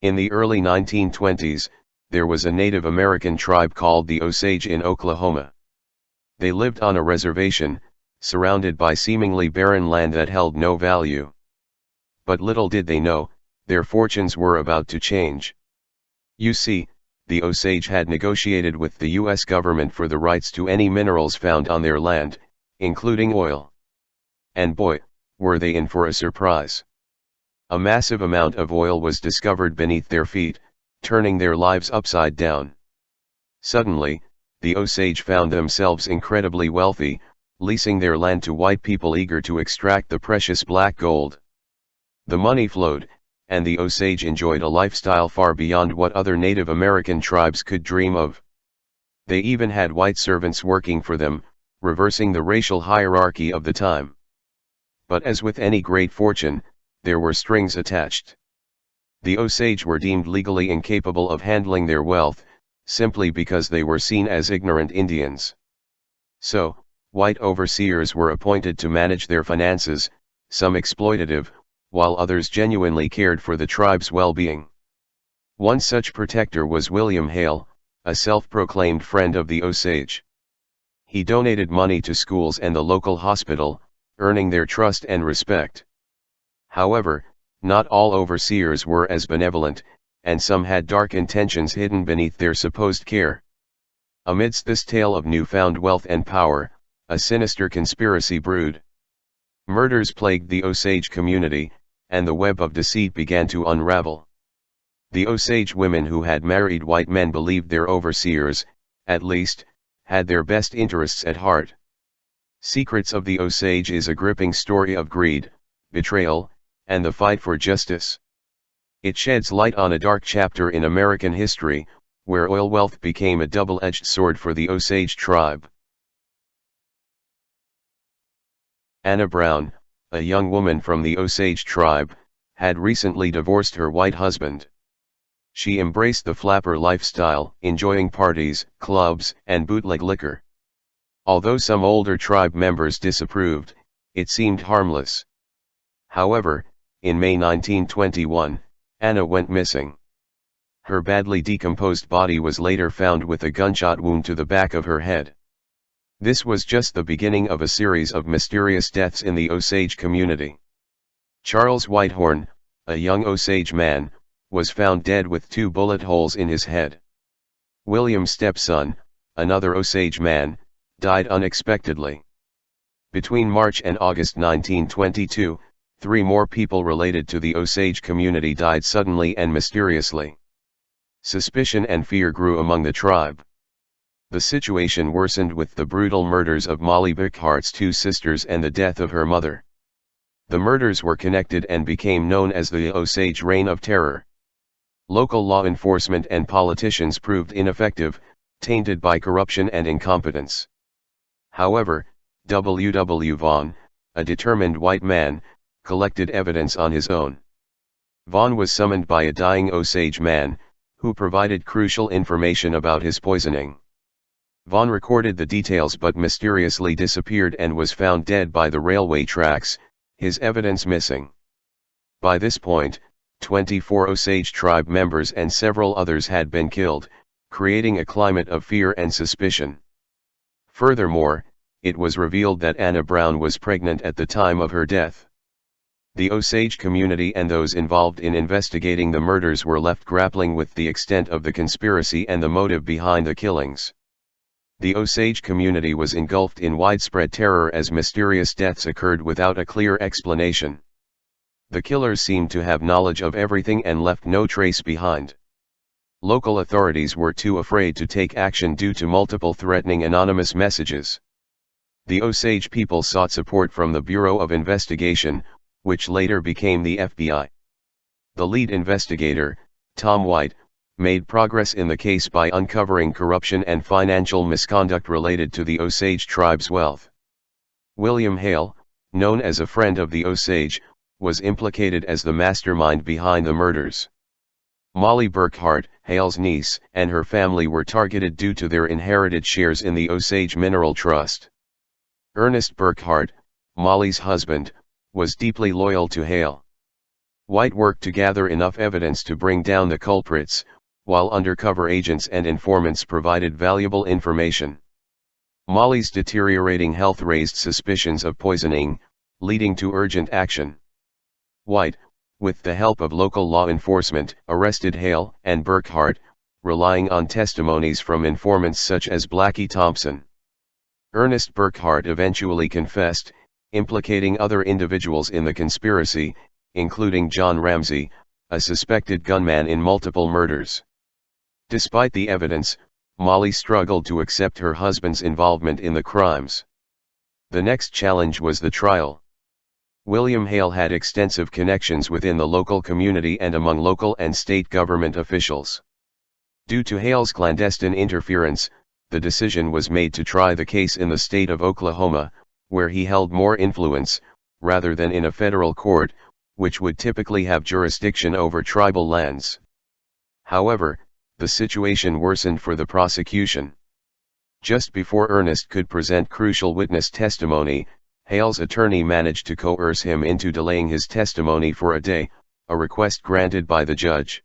In the early 1920s, there was a Native American tribe called the Osage in Oklahoma. They lived on a reservation, surrounded by seemingly barren land that held no value. But little did they know, their fortunes were about to change. You see, the Osage had negotiated with the U.S. government for the rights to any minerals found on their land, including oil. And boy, were they in for a surprise. A massive amount of oil was discovered beneath their feet, turning their lives upside down. Suddenly, the Osage found themselves incredibly wealthy, leasing their land to white people eager to extract the precious black gold. The money flowed, and the Osage enjoyed a lifestyle far beyond what other Native American tribes could dream of. They even had white servants working for them, reversing the racial hierarchy of the time. But as with any great fortune, there were strings attached. The Osage were deemed legally incapable of handling their wealth, simply because they were seen as ignorant Indians. So, white overseers were appointed to manage their finances, some exploitative, while others genuinely cared for the tribe's well-being. One such protector was William Hale, a self-proclaimed friend of the Osage. He donated money to schools and the local hospital, earning their trust and respect. However, not all overseers were as benevolent, and some had dark intentions hidden beneath their supposed care. Amidst this tale of newfound wealth and power, a sinister conspiracy brewed. Murders plagued the Osage community, and the web of deceit began to unravel. The Osage women who had married white men believed their overseers, at least, had their best interests at heart. Secrets of the Osage is a gripping story of greed, betrayal, and the fight for justice. It sheds light on a dark chapter in American history, where oil wealth became a double-edged sword for the Osage tribe. Anna Brown, a young woman from the Osage tribe, had recently divorced her white husband. She embraced the flapper lifestyle, enjoying parties, clubs, and bootleg liquor. Although some older tribe members disapproved, it seemed harmless. However, in May 1921, Anna went missing. Her badly decomposed body was later found with a gunshot wound to the back of her head. This was just the beginning of a series of mysterious deaths in the Osage community. Charles Whitehorn, a young Osage man, was found dead with 2 bullet holes in his head. William's stepson, another Osage man, died unexpectedly. Between March and August 1922, 3 more people related to the Osage community died suddenly and mysteriously. Suspicion and fear grew among the tribe. The situation worsened with the brutal murders of Molly Burkhart's 2 sisters and the death of her mother. The murders were connected and became known as the Osage Reign of Terror. Local law enforcement and politicians proved ineffective, tainted by corruption and incompetence. However, W. W. Vaughn, a determined white man, collected evidence on his own. Vaughn was summoned by a dying Osage man, who provided crucial information about his poisoning. Vaughn recorded the details but mysteriously disappeared and was found dead by the railway tracks, his evidence missing. By this point, 24 Osage tribe members and several others had been killed, creating a climate of fear and suspicion. Furthermore, it was revealed that Anna Brown was pregnant at the time of her death. The Osage community and those involved in investigating the murders were left grappling with the extent of the conspiracy and the motive behind the killings. The Osage community was engulfed in widespread terror as mysterious deaths occurred without a clear explanation. The killers seemed to have knowledge of everything and left no trace behind. Local authorities were too afraid to take action due to multiple threatening anonymous messages. The Osage people sought support from the Bureau of Investigation, which later became the FBI. The lead investigator, Tom White, made progress in the case by uncovering corruption and financial misconduct related to the Osage tribe's wealth. William Hale, known as a friend of the Osage, was implicated as the mastermind behind the murders. Molly Burkhart, Hale's niece, and her family were targeted due to their inherited shares in the Osage Mineral Trust. Ernest Burkhart, Molly's husband, was deeply loyal to Hale. White worked to gather enough evidence to bring down the culprits, while undercover agents and informants provided valuable information. Molly's deteriorating health raised suspicions of poisoning, leading to urgent action. White, with the help of local law enforcement, arrested Hale and Burkhart, relying on testimonies from informants such as Blackie Thompson. Ernest Burkhart eventually confessed, implicating other individuals in the conspiracy, including John Ramsey, a suspected gunman in multiple murders. Despite the evidence, Molly struggled to accept her husband's involvement in the crimes. The next challenge was the trial. William Hale had extensive connections within the local community and among local and state government officials. Due to Hale's clandestine interference, the decision was made to try the case in the state of Oklahoma, where he held more influence, rather than in a federal court, which would typically have jurisdiction over tribal lands. However, the situation worsened for the prosecution. Just before Ernest could present crucial witness testimony, Hale's attorney managed to coerce him into delaying his testimony for a day, a request granted by the judge.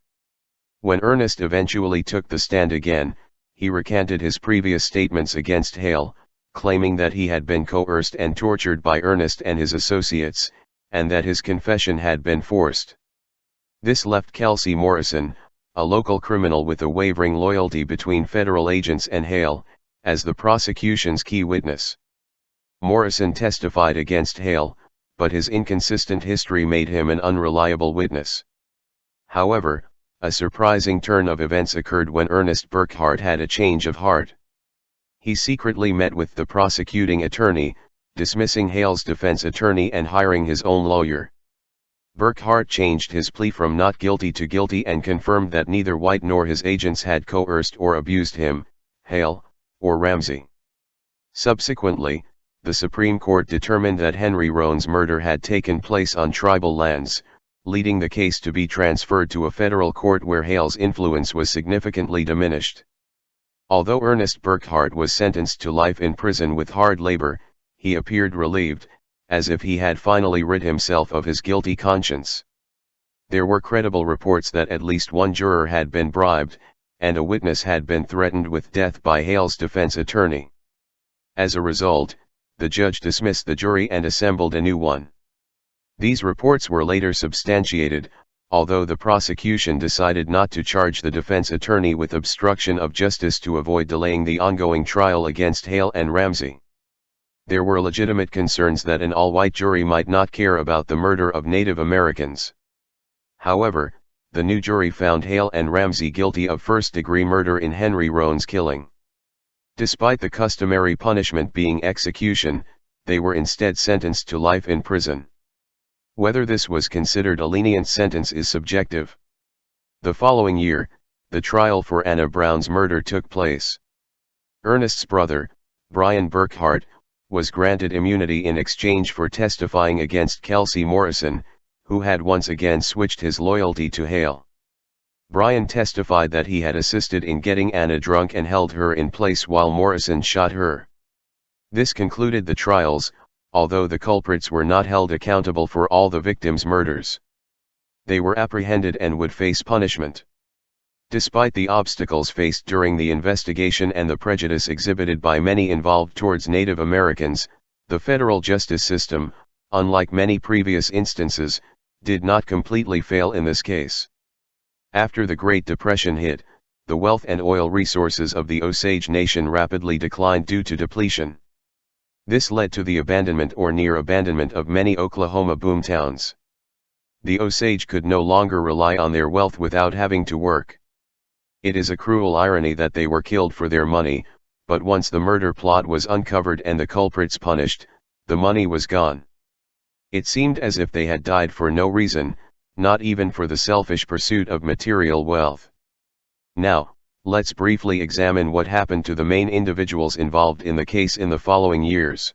When Ernest eventually took the stand again, he recanted his previous statements against Hale, claiming that he had been coerced and tortured by Ernest and his associates, and that his confession had been forced. This left Kelsey Morrison, a local criminal with a wavering loyalty between federal agents and Hale, as the prosecution's key witness. Morrison testified against Hale, but his inconsistent history made him an unreliable witness. However, a surprising turn of events occurred when Ernest Burkhart had a change of heart. He secretly met with the prosecuting attorney, dismissing Hale's defense attorney and hiring his own lawyer. Burkhart changed his plea from not guilty to guilty and confirmed that neither White nor his agents had coerced or abused him, Hale, or Ramsey. Subsequently, the Supreme Court determined that Henry Roan's murder had taken place on tribal lands, leading the case to be transferred to a federal court where Hale's influence was significantly diminished. Although Ernest Burkhart was sentenced to life in prison with hard labor, he appeared relieved, as if he had finally rid himself of his guilty conscience. There were credible reports that at least one juror had been bribed, and a witness had been threatened with death by Hale's defense attorney. As a result, the judge dismissed the jury and assembled a new one. These reports were later substantiated, although the prosecution decided not to charge the defense attorney with obstruction of justice to avoid delaying the ongoing trial against Hale and Ramsey. There were legitimate concerns that an all-white jury might not care about the murder of Native Americans. However, the new jury found Hale and Ramsey guilty of first-degree murder in Henry Roan's killing. Despite the customary punishment being execution, they were instead sentenced to life in prison. Whether this was considered a lenient sentence is subjective. The following year, the trial for Anna Brown's murder took place. Ernest's brother, Brian Burkhart, was granted immunity in exchange for testifying against Kelsey Morrison, who had once again switched his loyalty to Hale. Brian testified that he had assisted in getting Anna drunk and held her in place while Morrison shot her. This concluded the trials, although the culprits were not held accountable for all the victims' murders. They were apprehended and would face punishment. Despite the obstacles faced during the investigation and the prejudice exhibited by many involved towards Native Americans, the federal justice system, unlike many previous instances, did not completely fail in this case. After the Great Depression hit, the wealth and oil resources of the Osage Nation rapidly declined due to depletion. This led to the abandonment or near abandonment of many Oklahoma boomtowns. The Osage could no longer rely on their wealth without having to work. It is a cruel irony that they were killed for their money, but once the murder plot was uncovered and the culprits punished, the money was gone. It seemed as if they had died for no reason, not even for the selfish pursuit of material wealth. Now, let's briefly examine what happened to the main individuals involved in the case in the following years.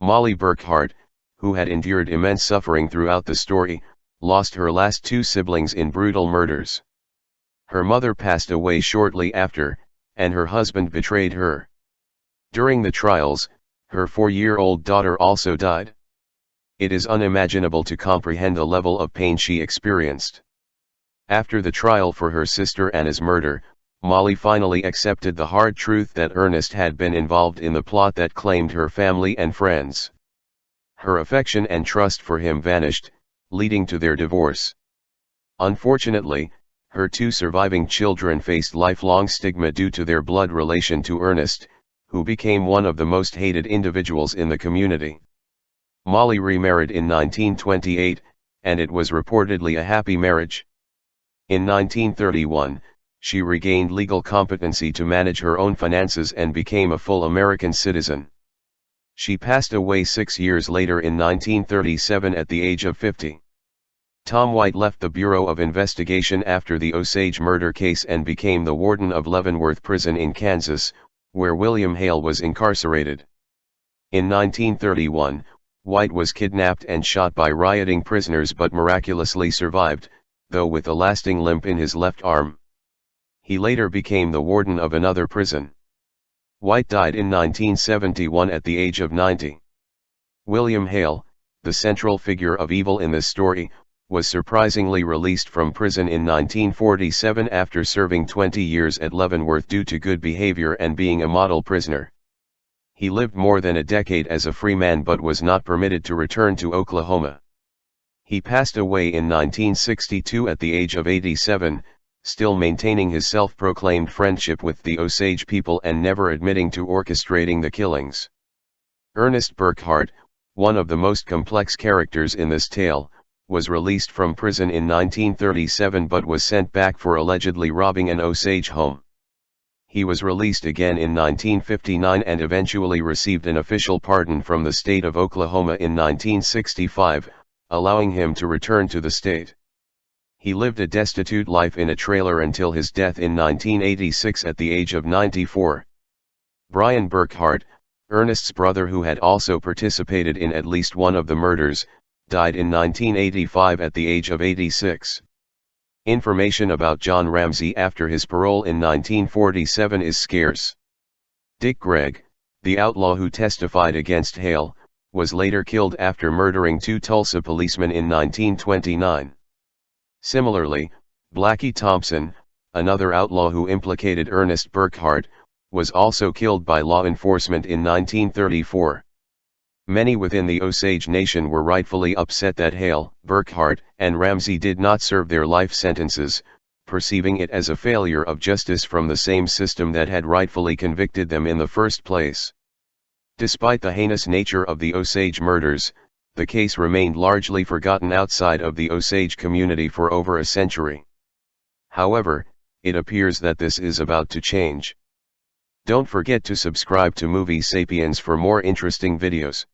Molly Burkhart, who had endured immense suffering throughout the story, lost her last two siblings in brutal murders. Her mother passed away shortly after, and her husband betrayed her. During the trials, her 4-year-old daughter also died. It is unimaginable to comprehend the level of pain she experienced. After the trial for her sister Anna's murder, Molly finally accepted the hard truth that Ernest had been involved in the plot that claimed her family and friends. Her affection and trust for him vanished, leading to their divorce. Unfortunately, her two surviving children faced lifelong stigma due to their blood relation to Ernest, who became one of the most hated individuals in the community. Molly remarried in 1928, and it was reportedly a happy marriage. In 1931, she regained legal competency to manage her own finances and became a full American citizen. She passed away 6 years later in 1937 at the age of 50. Tom White left the Bureau of Investigation after the Osage murder case and became the warden of Leavenworth Prison in Kansas, where William Hale was incarcerated. In 1931, White was kidnapped and shot by rioting prisoners but miraculously survived, though with a lasting limp in his left arm. He later became the warden of another prison. White died in 1971 at the age of 90. William Hale, the central figure of evil in this story, was surprisingly released from prison in 1947 after serving 20 years at Leavenworth due to good behavior and being a model prisoner. He lived more than a decade as a free man but was not permitted to return to Oklahoma. He passed away in 1962 at the age of 87, still maintaining his self-proclaimed friendship with the Osage people and never admitting to orchestrating the killings. Ernest Burkhart, one of the most complex characters in this tale, was released from prison in 1937 but was sent back for allegedly robbing an Osage home. He was released again in 1959 and eventually received an official pardon from the state of Oklahoma in 1965, allowing him to return to the state. He lived a destitute life in a trailer until his death in 1986 at the age of 94. Brian Burkhart, Ernest's brother who had also participated in at least one of the murders, died in 1985 at the age of 86. Information about John Ramsey after his parole in 1947 is scarce. Dick Gregg, the outlaw who testified against Hale, was later killed after murdering 2 Tulsa policemen in 1929. Similarly, Blackie Thompson, another outlaw who implicated Ernest Burkhart, was also killed by law enforcement in 1934. Many within the Osage Nation were rightfully upset that Hale, Burkhart, and Ramsey did not serve their life sentences, perceiving it as a failure of justice from the same system that had rightfully convicted them in the first place. Despite the heinous nature of the Osage murders, the case remained largely forgotten outside of the Osage community for over a century. However, it appears that this is about to change. Don't forget to subscribe to Movie Sapiens for more interesting videos.